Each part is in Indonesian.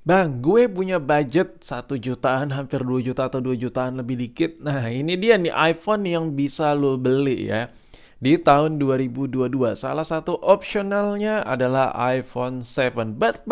Bang, gue punya budget 1 jutaan, hampir 2 juta atau 2 jutaan lebih dikit. Nah, ini dia nih iPhone yang bisa lo beli ya. Di tahun 2022, salah satu opsionalnya adalah iPhone 7. But,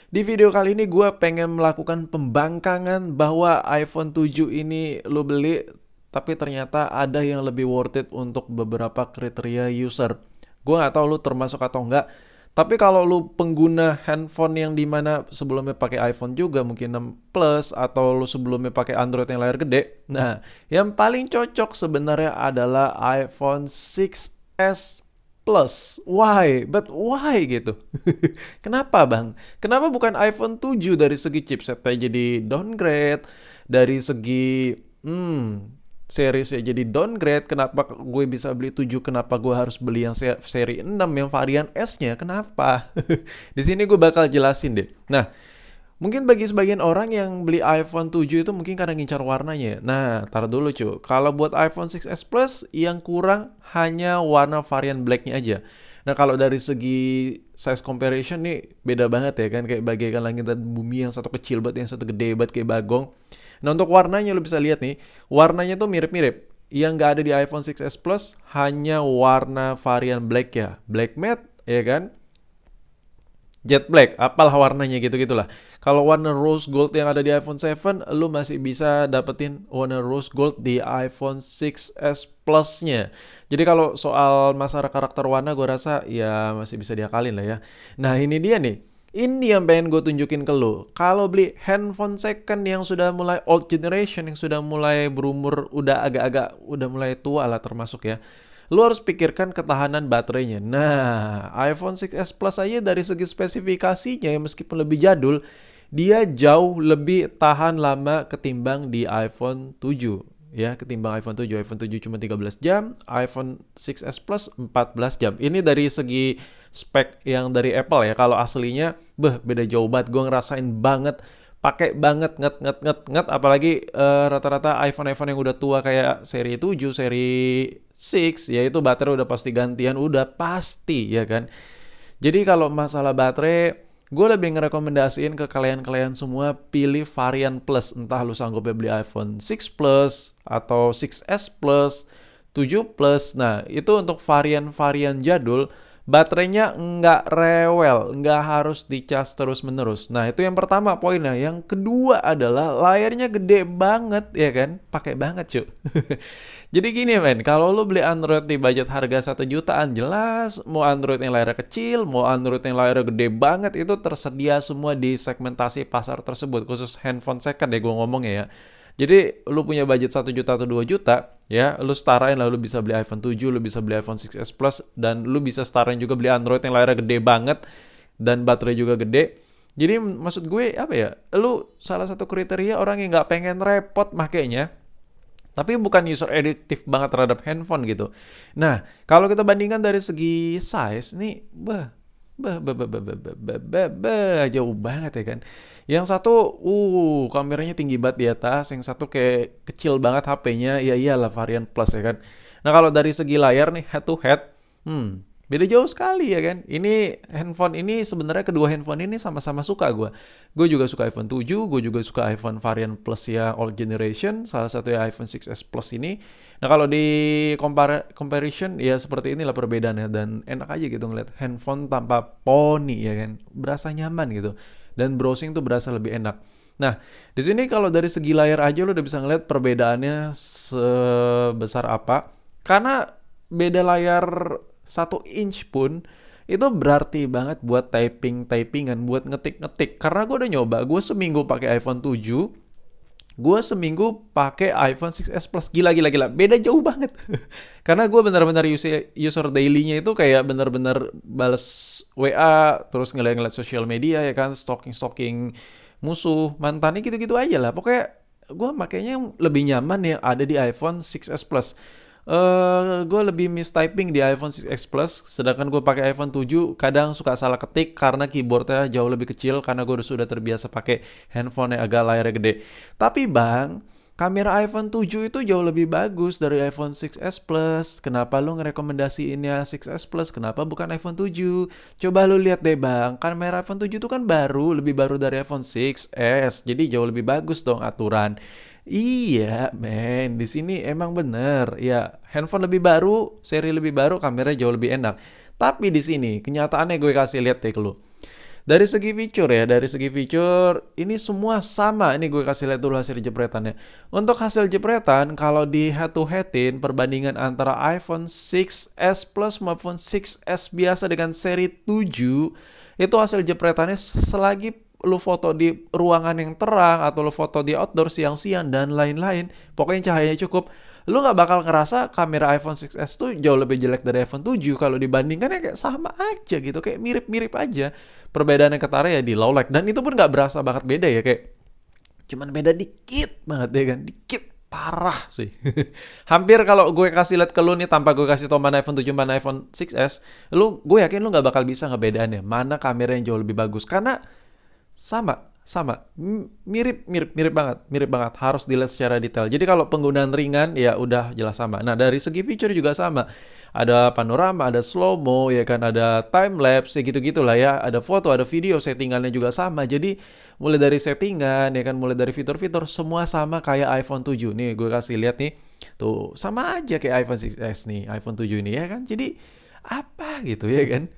di video kali ini gue pengen melakukan pembangkangan bahwa iPhone 7 ini lo beli, tapi ternyata ada yang lebih worth it untuk beberapa kriteria user. Gue nggak tahu lu termasuk atau enggak. Tapi kalau lu pengguna handphone yang dimana sebelumnya pakai iPhone juga, mungkin 6 Plus, atau lu sebelumnya pakai Android yang layar gede, nah, yang paling cocok sebenarnya adalah iPhone 6s Plus. Why? But why gitu? Kenapa bang? Kenapa bukan iPhone 7 dari segi chipsetnya jadi downgrade, dari segi seriesnya jadi downgrade, kenapa gue bisa beli 7, kenapa gue harus beli yang seri 6 yang varian S-nya, kenapa? Di sini gue bakal jelasin deh. Nah, mungkin bagi sebagian orang yang beli iPhone 7 itu mungkin karena ngincar warnanya. Nah, taruh dulu cuy. Kalau buat iPhone 6s Plus yang kurang hanya warna varian blacknya aja. Nah, kalau dari segi size comparison nih beda banget ya kan, kayak bagaikan langit dan bumi, yang satu kecil banget, yang satu gede banget kayak bagong. Nah, untuk warnanya lo bisa lihat nih, warnanya tuh mirip-mirip. Yang nggak ada di iPhone 6s Plus hanya warna varian black ya, black matte ya kan, jet black, apalah warnanya gitu-gitulah. Kalau warna rose gold yang ada di iPhone 7, lu masih bisa dapetin warna rose gold di iPhone 6s Plus-nya. Jadi kalau soal masalah karakter warna, gue rasa ya masih bisa diakalin lah ya. Nah, ini dia nih. Ini yang pengen gue tunjukin ke lu. Kalau beli handphone second yang sudah mulai old generation, yang sudah mulai berumur, udah agak-agak, udah mulai tua lah termasuk ya, lu harus pikirkan ketahanan baterainya. Nah, iPhone 6s Plus aja dari segi spesifikasinya ya, meskipun lebih jadul, dia jauh lebih tahan lama ketimbang di iPhone 7. Ya, ketimbang iPhone 7. iPhone 7 cuma 13 jam, iPhone 6s Plus 14 jam. Ini dari segi spek yang dari Apple ya. Kalau aslinya, beda jauh banget. Gue ngerasain banget, pakai banget, nget, apalagi rata-rata iPhone yang udah tua kayak seri 7, seri 6, ya itu baterai udah pasti gantian, udah pasti ya kan. Jadi kalau masalah baterai, gue lebih ngerekomendasiin ke kalian-kalian semua pilih varian plus. Entah lu sanggup beli iPhone 6 Plus atau 6s Plus, 7 Plus. Nah, itu untuk varian-varian jadul, baterainya nggak rewel, nggak harus dicas terus-menerus. Nah, itu yang pertama poinnya. Yang kedua adalah layarnya gede banget, ya kan? Pakai banget, cuy. Jadi gini men, kalau lu beli Android di budget harga 1 jutaan, jelas mau Android yang layarnya kecil, mau Android yang layarnya gede banget, itu tersedia semua di segmentasi pasar tersebut, khusus handphone second ya gue ngomongnya ya. Jadi lu punya budget 1 juta atau 2 juta, ya lu setarain lah, lu bisa beli iPhone 7, lu bisa beli iPhone 6s Plus, dan lu bisa setarain juga beli Android yang layarnya gede banget, dan baterai juga gede. Jadi maksud gue apa ya, lu salah satu kriteria orang yang nggak pengen repot makainya, tapi bukan user addictive banget terhadap handphone gitu. Nah, kalau kita bandingkan dari segi size nih, jauh banget ya kan. Yang satu, kameranya tinggi banget di atas, yang satu kayak kecil banget HP-nya, ya iyalah varian plus ya kan. Nah, kalau dari segi layar nih head to head, beda jauh sekali ya kan. Ini handphone ini sebenarnya, kedua handphone ini sama-sama suka gue. Gue juga suka iPhone 7, gue juga suka iPhone varian Plus ya old generation, salah satunya iPhone 6s Plus ini. Nah, kalau di comparison ya seperti inilah perbedaannya, dan enak aja gitu ngeliat handphone tanpa poni ya kan. Berasa nyaman gitu. Dan browsing tuh berasa lebih enak. Nah, di sini kalau dari segi layar aja lo udah bisa ngeliat perbedaannya sebesar apa. Karena beda layar 1 inch pun itu berarti banget buat typingan, buat ngetik-ngetik. Karena gue udah nyoba, gue seminggu pakai iPhone 7, gue seminggu pakai iPhone 6s Plus, gila, beda jauh banget. Karena gue benar-benar user daily-nya itu kayak benar-benar bales WA, terus ngeliat-ngeliat sosial media ya kan, stalking musuh, mantannya gitu-gitu aja lah. Pokoknya gue makanya lebih nyaman yang ada di iPhone 6s Plus. Gue lebih mistyping di iPhone 6s Plus, sedangkan gue pakai iPhone 7 kadang suka salah ketik karena keyboardnya jauh lebih kecil, karena gue sudah terbiasa pakai handphone yang agak layarnya gede. Tapi bang, Kamera iPhone 7 itu jauh lebih bagus dari iPhone 6s Plus. Kenapa lu ngerekomendasiinnya 6s Plus? Kenapa bukan iPhone 7? Coba lu lihat deh bang, kamera iPhone 7 itu kan baru, lebih baru dari iPhone 6s. Jadi jauh lebih bagus dong aturan. Iya, men, di sini emang bener. Ya, handphone lebih baru, seri lebih baru, kameranya jauh lebih enak. Tapi di sini kenyataannya gue kasih lihat deh ke lu. Dari segi fitur ya, dari segi fitur ini semua sama. Ini gue kasih lihat dulu hasil jepretannya. Untuk hasil jepretan, kalau di head to headin perbandingan antara iPhone 6s Plus maupun 6s biasa dengan seri 7, itu hasil jepretannya selagi lu foto di ruangan yang terang atau lu foto di outdoor siang-siang dan lain-lain, pokoknya cahayanya cukup, lu nggak bakal ngerasa kamera iPhone 6s tuh jauh lebih jelek dari iPhone 7. Kalau dibandingkan ya kayak sama aja gitu, kayak mirip-mirip aja. Perbedaan yang ketara ya di low light, dan itu pun nggak berasa banget beda ya, kayak cuman beda dikit banget ya kan, dikit parah sih. Hampir kalau gue kasih lihat ke lu nih tanpa gue kasih tau mana iPhone 7 mana iPhone 6s, gue yakin lu nggak bakal bisa ngebedainnya mana kamera yang jauh lebih bagus, karena sama, mirip banget. Harus dilihat secara detail. Jadi kalau penggunaan ringan ya udah jelas sama. Nah dari segi feature juga sama. Ada panorama, ada slow mo, ya kan, ada time lapse, ya gitu-gitulah ya. Ada foto, ada video, settingannya juga sama. Jadi mulai dari settingan, ya kan, mulai dari fitur-fitur semua sama kayak iPhone 7. Nih gue kasih lihat nih, tuh sama aja kayak iPhone 6s nih, iPhone 7 ini ya kan. Jadi apa gitu ya kan.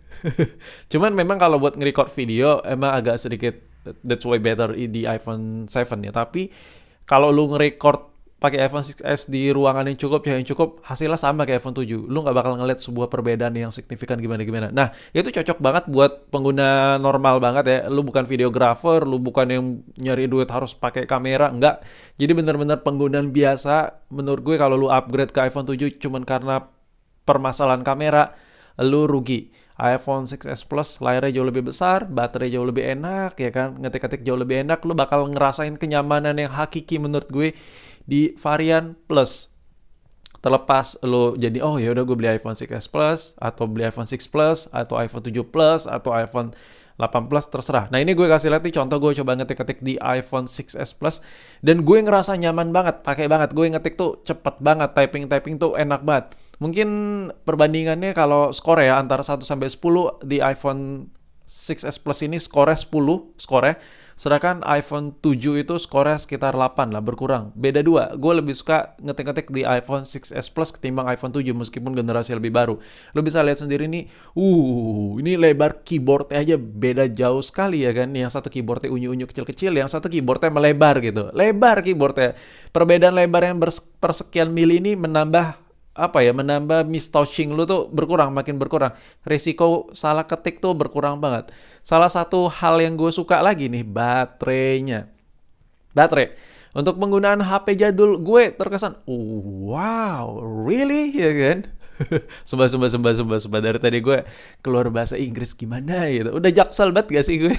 Cuman memang kalau buat nge-record video emang agak sedikit, that's way better di iPhone 7 ya. Tapi kalau lu nge-record pakai iPhone 6s di ruangan yang cukup, cahaya yang cukup, hasilnya sama kayak iPhone 7. Lu nggak bakal ngeliat sebuah perbedaan yang signifikan gimana-gimana. Nah, itu cocok banget buat pengguna normal banget ya. Lu bukan videographer, lu bukan yang nyari duit harus pakai kamera, enggak. Jadi bener-bener penggunaan biasa. Menurut gue kalau lu upgrade ke iPhone 7 cuman karena permasalahan kamera, lu rugi. iPhone 6s Plus layarnya jauh lebih besar, baterai jauh lebih enak, ya kan, ngetik-ngetik jauh lebih enak, lu bakal ngerasain kenyamanan yang hakiki menurut gue di varian Plus. Terlepas lu jadi oh ya udah gue beli iPhone 6s Plus atau beli iPhone 6 Plus atau iPhone 7 Plus atau iPhone 8 Plus, terserah. Nah ini gue kasih lihat nih contoh, gue coba ngetik-ngetik di iPhone 6s Plus dan gue ngerasa nyaman banget, pakai banget. Gue ngetik tuh cepet banget, typing tuh enak banget. Mungkin perbandingannya kalau skor ya antara 1 sampai 10 di iPhone 6s Plus ini skornya 10 skornya. Sedangkan iPhone 7 itu skornya sekitar 8 lah, berkurang. Beda 2. Gue lebih suka ngetik-ngetik di iPhone 6s Plus ketimbang iPhone 7 meskipun generasi lebih baru. Lo bisa lihat sendiri nih, ini lebar keyboardnya aja beda jauh sekali ya kan. Yang satu keyboardnya unyu-unyu kecil-kecil, yang satu keyboardnya melebar gitu. Lebar keyboardnya. Perbedaan lebar yang persekian mili ini menambah menambah mistouching lu tuh makin berkurang. Risiko salah ketik tuh berkurang banget. Salah satu hal yang gue suka lagi nih, baterainya. Baterai. Untuk penggunaan HP jadul gue terkesan, wow, really? Ya kan? Sumpah. Dari tadi gue keluar bahasa Inggris gimana gitu. Udah jaksel banget gak sih gue?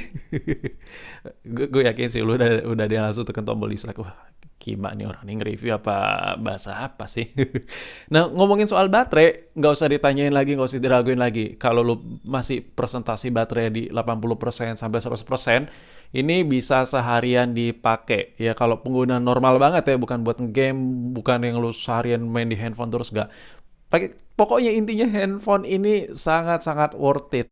gue yakin sih lu udah dia langsung tekan tombol dislike. Wah, gimana nih orang ini nge-review apa bahasa apa sih? Nah, ngomongin soal baterai, nggak usah ditanyain lagi, nggak usah diraguin lagi. Kalau lu masih presentasi baterai di 80% sampai 100%, ini bisa seharian dipakai. Ya kalau pengguna normal banget ya, bukan buat game, bukan yang lu seharian main di handphone terus nggak. Pokoknya intinya handphone ini sangat-sangat worth it.